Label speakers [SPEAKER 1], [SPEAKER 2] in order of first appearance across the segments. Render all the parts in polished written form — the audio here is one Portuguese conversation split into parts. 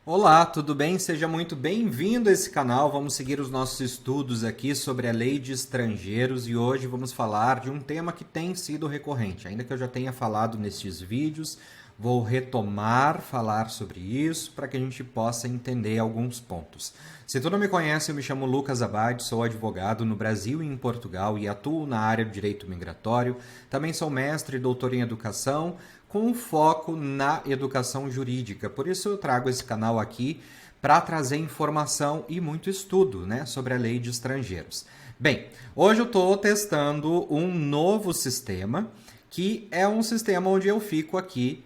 [SPEAKER 1] Olá, tudo bem? Seja muito bem-vindo a esse canal. Vamos seguir os nossos estudos aqui sobre a Lei de Estrangeiros e hoje vamos falar de um tema que tem sido recorrente. Ainda que eu já tenha falado nesses vídeos, vou retomar falar sobre isso para que a gente possa entender alguns pontos. Se tu não me conhece, eu me chamo Lucas Abad, sou advogado no Brasil e em Portugal e atuo na área de direito migratório. Também sou mestre e doutor em educação, com foco na educação jurídica. Por isso eu trago esse canal aqui para trazer informação e muito estudo, né, sobre a lei de estrangeiros. Bem, hoje eu estou testando um novo sistema, que é um sistema onde eu fico aqui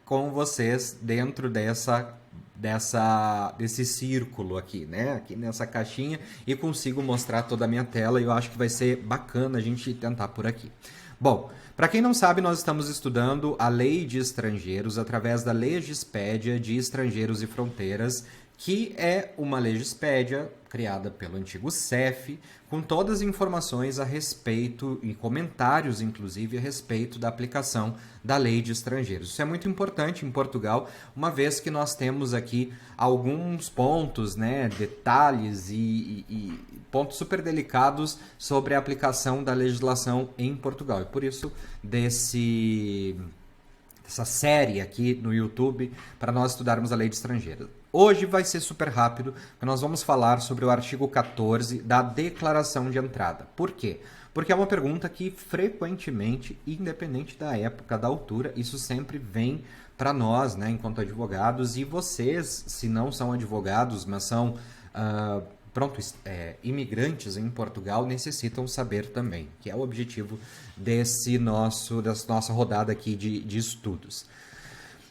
[SPEAKER 1] com vocês dentro desse círculo aqui, né? Aqui nessa caixinha e consigo mostrar toda a minha tela e eu acho que vai ser bacana a gente tentar por aqui. Bom, para quem não sabe, nós estamos estudando a Lei de Estrangeiros através da Legispédia de Estrangeiros e Fronteiras, que é uma legispédia criada pelo antigo CEF, com todas as informações a respeito e comentários, inclusive, a respeito da aplicação da Lei de Estrangeiros. Isso é muito importante em Portugal, uma vez que nós temos aqui alguns pontos, né, detalhes e pontos super delicados sobre a aplicação da legislação em Portugal. E por isso, dessa série aqui no YouTube para nós estudarmos a Lei de Estrangeiros. Hoje vai ser super rápido, porque nós vamos falar sobre o artigo 14 da Declaração de Entrada. Por quê? Porque é uma pergunta que frequentemente, independente da época, da altura, isso sempre vem para nós, né, enquanto advogados, e vocês, se não são advogados, mas são imigrantes em Portugal, necessitam saber também, que é o objetivo dessa nossa rodada aqui de estudos.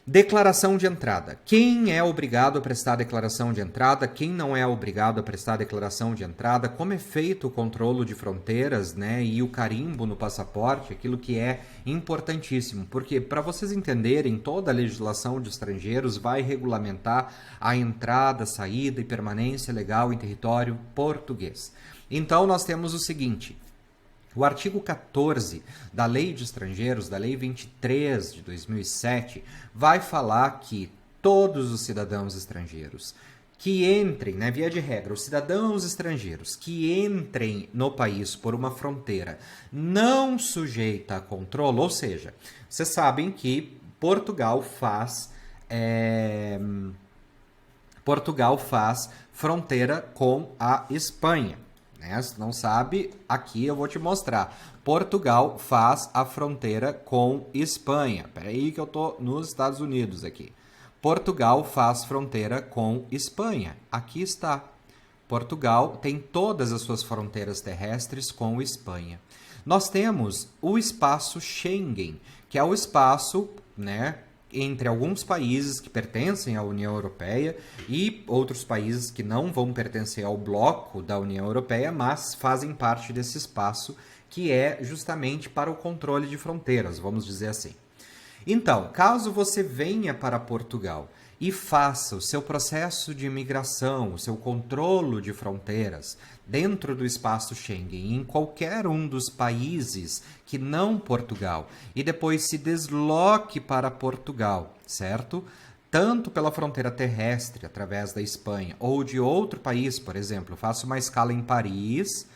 [SPEAKER 1] Declaração de entrada. Quem é obrigado a prestar declaração de entrada? Quem não é obrigado a prestar declaração de entrada? Como é feito o controle de fronteiras, né? E o carimbo no passaporte, aquilo que é importantíssimo. Porque, para vocês entenderem, toda a legislação de estrangeiros vai regulamentar a entrada, saída e permanência legal em território português. Então, nós temos o seguinte: o artigo 14 da Lei de Estrangeiros, da Lei 23 de 2007, vai falar que todos os cidadãos estrangeiros que entrem, né, via de regra, os cidadãos estrangeiros que entrem no país por uma fronteira não sujeita a controle, ou seja, vocês sabem que Portugal faz fronteira com a Espanha. Se não sabe, aqui eu vou te mostrar. Portugal faz a fronteira com Espanha. Espera aí que eu tô nos Estados Unidos aqui. Portugal faz fronteira com Espanha. Aqui está. Portugal tem todas as suas fronteiras terrestres com Espanha. Nós temos o espaço Schengen, que é o espaço, né, entre alguns países que pertencem à União Europeia e outros países que não vão pertencer ao bloco da União Europeia, mas fazem parte desse espaço que é justamente para o controle de fronteiras, vamos dizer assim. Então, caso você venha para Portugal e faça o seu processo de imigração, o seu controle de fronteiras dentro do espaço Schengen, em qualquer um dos países que não Portugal, e depois se desloque para Portugal, certo? Tanto pela fronteira terrestre, através da Espanha, ou de outro país, por exemplo, faço uma escala em Paris,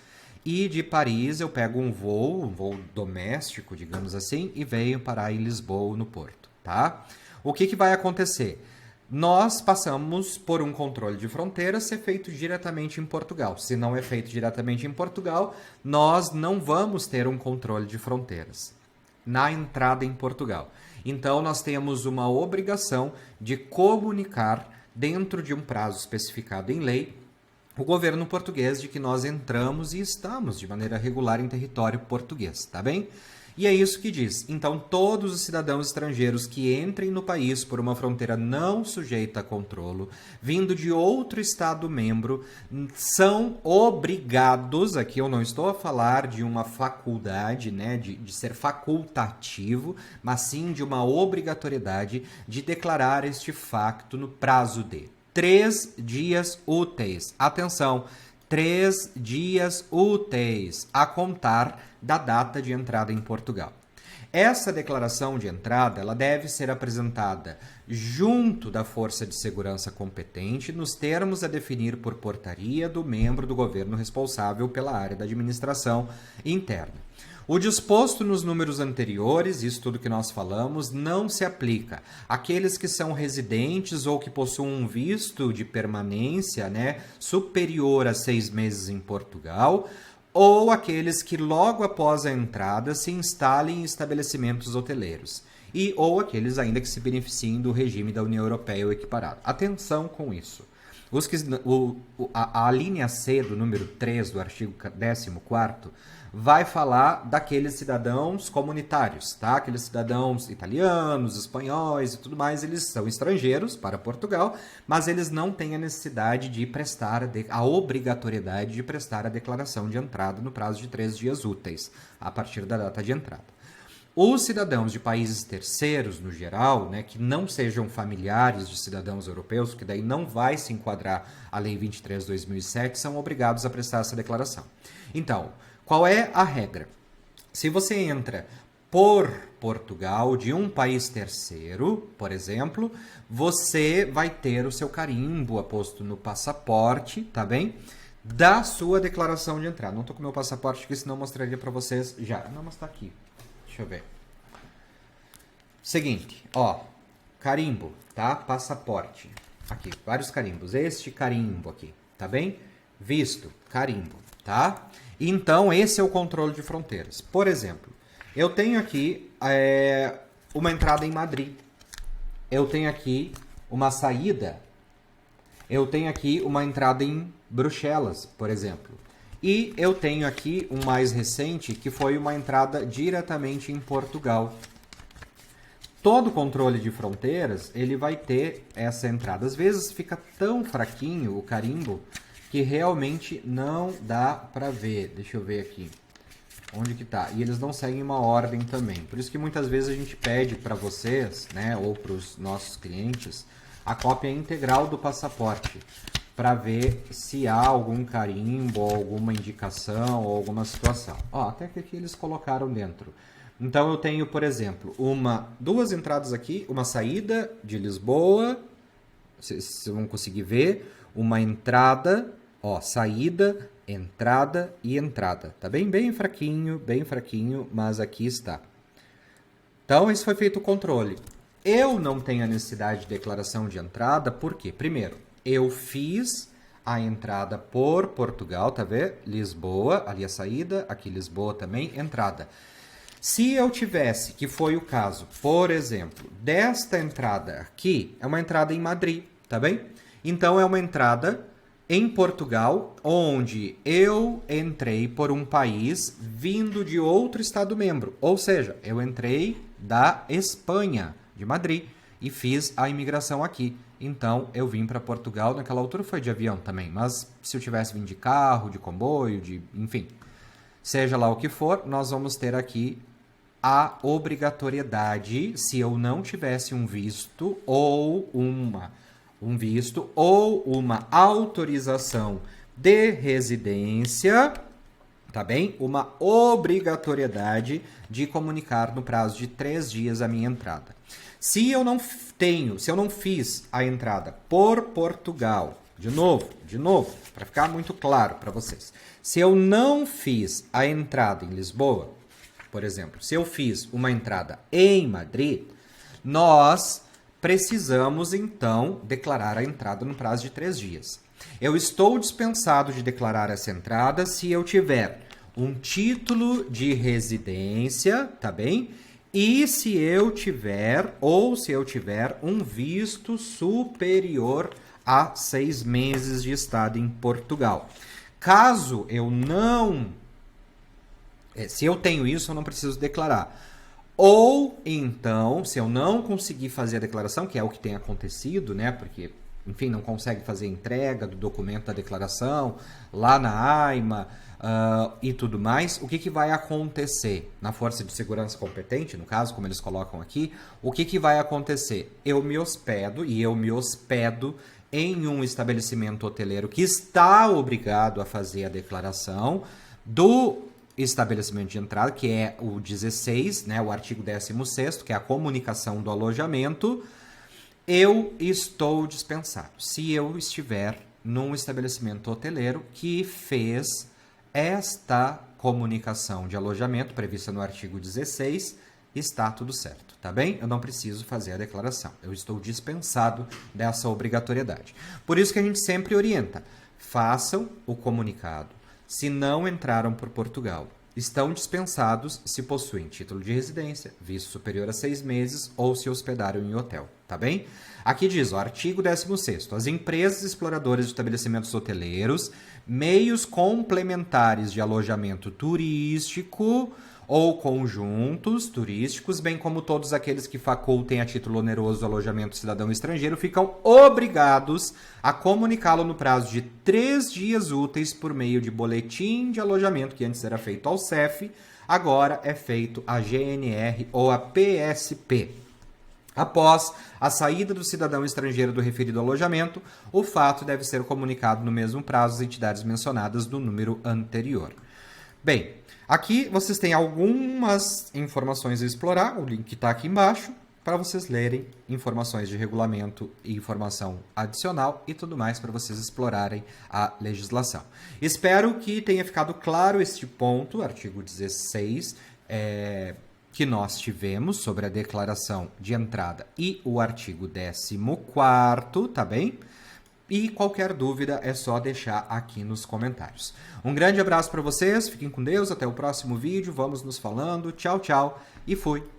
[SPEAKER 1] e de Paris eu pego um voo doméstico, digamos assim, e venho parar em Lisboa, no Porto, tá? O que vai acontecer? Nós passamos por um controle de fronteira ser feito diretamente em Portugal. Se não é feito diretamente em Portugal, nós não vamos ter um controle de fronteiras na entrada em Portugal. Então, nós temos uma obrigação de comunicar, dentro de um prazo especificado em lei, o governo português de que nós entramos e estamos de maneira regular em território português, tá bem? E é isso que diz. Então, todos os cidadãos estrangeiros que entrem no país por uma fronteira não sujeita a controlo, vindo de outro Estado-membro, são obrigados, aqui eu não estou a falar de uma faculdade, né, de ser facultativo, mas sim de uma obrigatoriedade de declarar este facto no prazo de 3 dias úteis. Atenção! 3 dias úteis a contar da data de entrada em Portugal. Essa declaração de entrada, ela deve ser apresentada junto da força de segurança competente, nos termos a definir por portaria do membro do governo responsável pela área da administração interna. O disposto nos números anteriores, isso tudo que nós falamos, não se aplica àqueles que são residentes ou que possuem um visto de permanência, né, superior a 6 meses em Portugal, ou aqueles que logo após a entrada se instalem em estabelecimentos hoteleiros, e ou aqueles ainda que se beneficiem do regime da União Europeia ou equiparado. Atenção com isso. A linha C do número 3 do artigo 14º vai falar daqueles cidadãos comunitários, tá? Aqueles cidadãos italianos, espanhóis e tudo mais, eles são estrangeiros para Portugal, mas eles não têm a necessidade de prestar a obrigatoriedade de prestar a declaração de entrada no prazo de 3 dias úteis, a partir da data de entrada. Os cidadãos de países terceiros, no geral, né, que não sejam familiares de cidadãos europeus, que daí não vai se enquadrar a Lei 23/2007, são obrigados a prestar essa declaração. Então, qual é a regra? Se você entra por Portugal de um país terceiro, por exemplo, você vai ter o seu carimbo aposto no passaporte, tá bem? Da sua declaração de entrada. Não estou com o meu passaporte aqui, senão eu mostraria para vocês já. Não, mas está aqui. Deixa eu ver. Seguinte, ó, carimbo, tá? Passaporte. Aqui, vários carimbos. Este carimbo aqui, tá bem? Visto, carimbo, tá? Então, esse é o controle de fronteiras. Por exemplo, eu tenho aqui uma entrada em Madrid. Eu tenho aqui uma saída. Eu tenho aqui uma entrada em Bruxelas, por exemplo. E eu tenho aqui um mais recente, que foi uma entrada diretamente em Portugal. Todo controle de fronteiras, ele vai ter essa entrada. Às vezes fica tão fraquinho o carimbo que realmente não dá para ver. Deixa eu ver aqui. Onde que tá? E eles não seguem uma ordem também. Por isso que muitas vezes a gente pede para vocês, né, ou para os nossos clientes, a cópia integral do passaporte, para ver se há algum carimbo, alguma indicação, ou alguma situação. Ó, até que aqui eles colocaram dentro. Então eu tenho, por exemplo, duas entradas aqui, uma saída de Lisboa, vocês vão conseguir ver, uma entrada, ó, saída, entrada e entrada. Tá bem fraquinho, mas aqui está. Então, esse foi feito o controle. Eu não tenho a necessidade de declaração de entrada, por quê? Primeiro, eu fiz a entrada por Portugal, tá vendo? Lisboa, ali a saída, aqui Lisboa também, entrada. Se eu tivesse, que foi o caso, por exemplo, desta entrada aqui, é uma entrada em Madrid, tá bem? Então, é uma entrada em Portugal, onde eu entrei por um país vindo de outro Estado-membro. Ou seja, eu entrei da Espanha, de Madrid, e fiz a imigração aqui. Então, eu vim para Portugal, naquela altura foi de avião também, mas se eu tivesse vindo de carro, de comboio, enfim, seja lá o que for, nós vamos ter aqui a obrigatoriedade, se eu não tivesse um visto ou uma autorização de residência, tá bem? Uma obrigatoriedade de comunicar no prazo de 3 dias a minha entrada. Se eu não fiz a entrada por Portugal, de novo, para ficar muito claro para vocês. Se eu não fiz a entrada em Lisboa, por exemplo, se eu fiz uma entrada em Madrid, nós precisamos, então, declarar a entrada no prazo de 3 dias. Eu estou dispensado de declarar essa entrada se eu tiver um título de residência, tá bem? E se eu tiver um visto superior a 6 meses de estado em Portugal. Caso eu não... Se eu tenho isso, eu não preciso declarar. Ou, então, se eu não conseguir fazer a declaração, que é o que tem acontecido, né? Porque, enfim, não consegue fazer entrega do documento da declaração lá na AIMA e tudo mais, o que vai acontecer na Força de Segurança competente, no caso, como eles colocam aqui, o que vai acontecer? Eu me hospedo em um estabelecimento hoteleiro que está obrigado a fazer a declaração estabelecimento de entrada, que é o 16, né, o artigo 16º, que é a comunicação do alojamento, eu estou dispensado. Se eu estiver num estabelecimento hoteleiro que fez esta comunicação de alojamento prevista no artigo 16, está tudo certo, tá bem? Eu não preciso fazer a declaração. Eu estou dispensado dessa obrigatoriedade. Por isso que a gente sempre orienta: façam o comunicado. Se não entraram por Portugal, estão dispensados se possuem título de residência, visto superior a 6 meses ou se hospedaram em hotel, tá bem? Aqui diz, o artigo 16º, as empresas exploradoras de estabelecimentos hoteleiros, meios complementares de alojamento turístico ou conjuntos turísticos, bem como todos aqueles que facultem a título oneroso o alojamento cidadão estrangeiro, ficam obrigados a comunicá-lo no prazo de 3 dias úteis por meio de boletim de alojamento, que antes era feito ao CEF, agora é feito à GNR ou à PSP. Após a saída do cidadão estrangeiro do referido alojamento, o fato deve ser comunicado no mesmo prazo às entidades mencionadas do número anterior. Bem, aqui vocês têm algumas informações a explorar, o link está aqui embaixo, para vocês lerem informações de regulamento e informação adicional e tudo mais para vocês explorarem a legislação. Espero que tenha ficado claro este ponto, artigo 16, que nós tivemos sobre a declaração de entrada e o artigo 14º, tá bem? E qualquer dúvida é só deixar aqui nos comentários. Um grande abraço para vocês, fiquem com Deus, até o próximo vídeo, vamos nos falando, tchau, tchau e fui!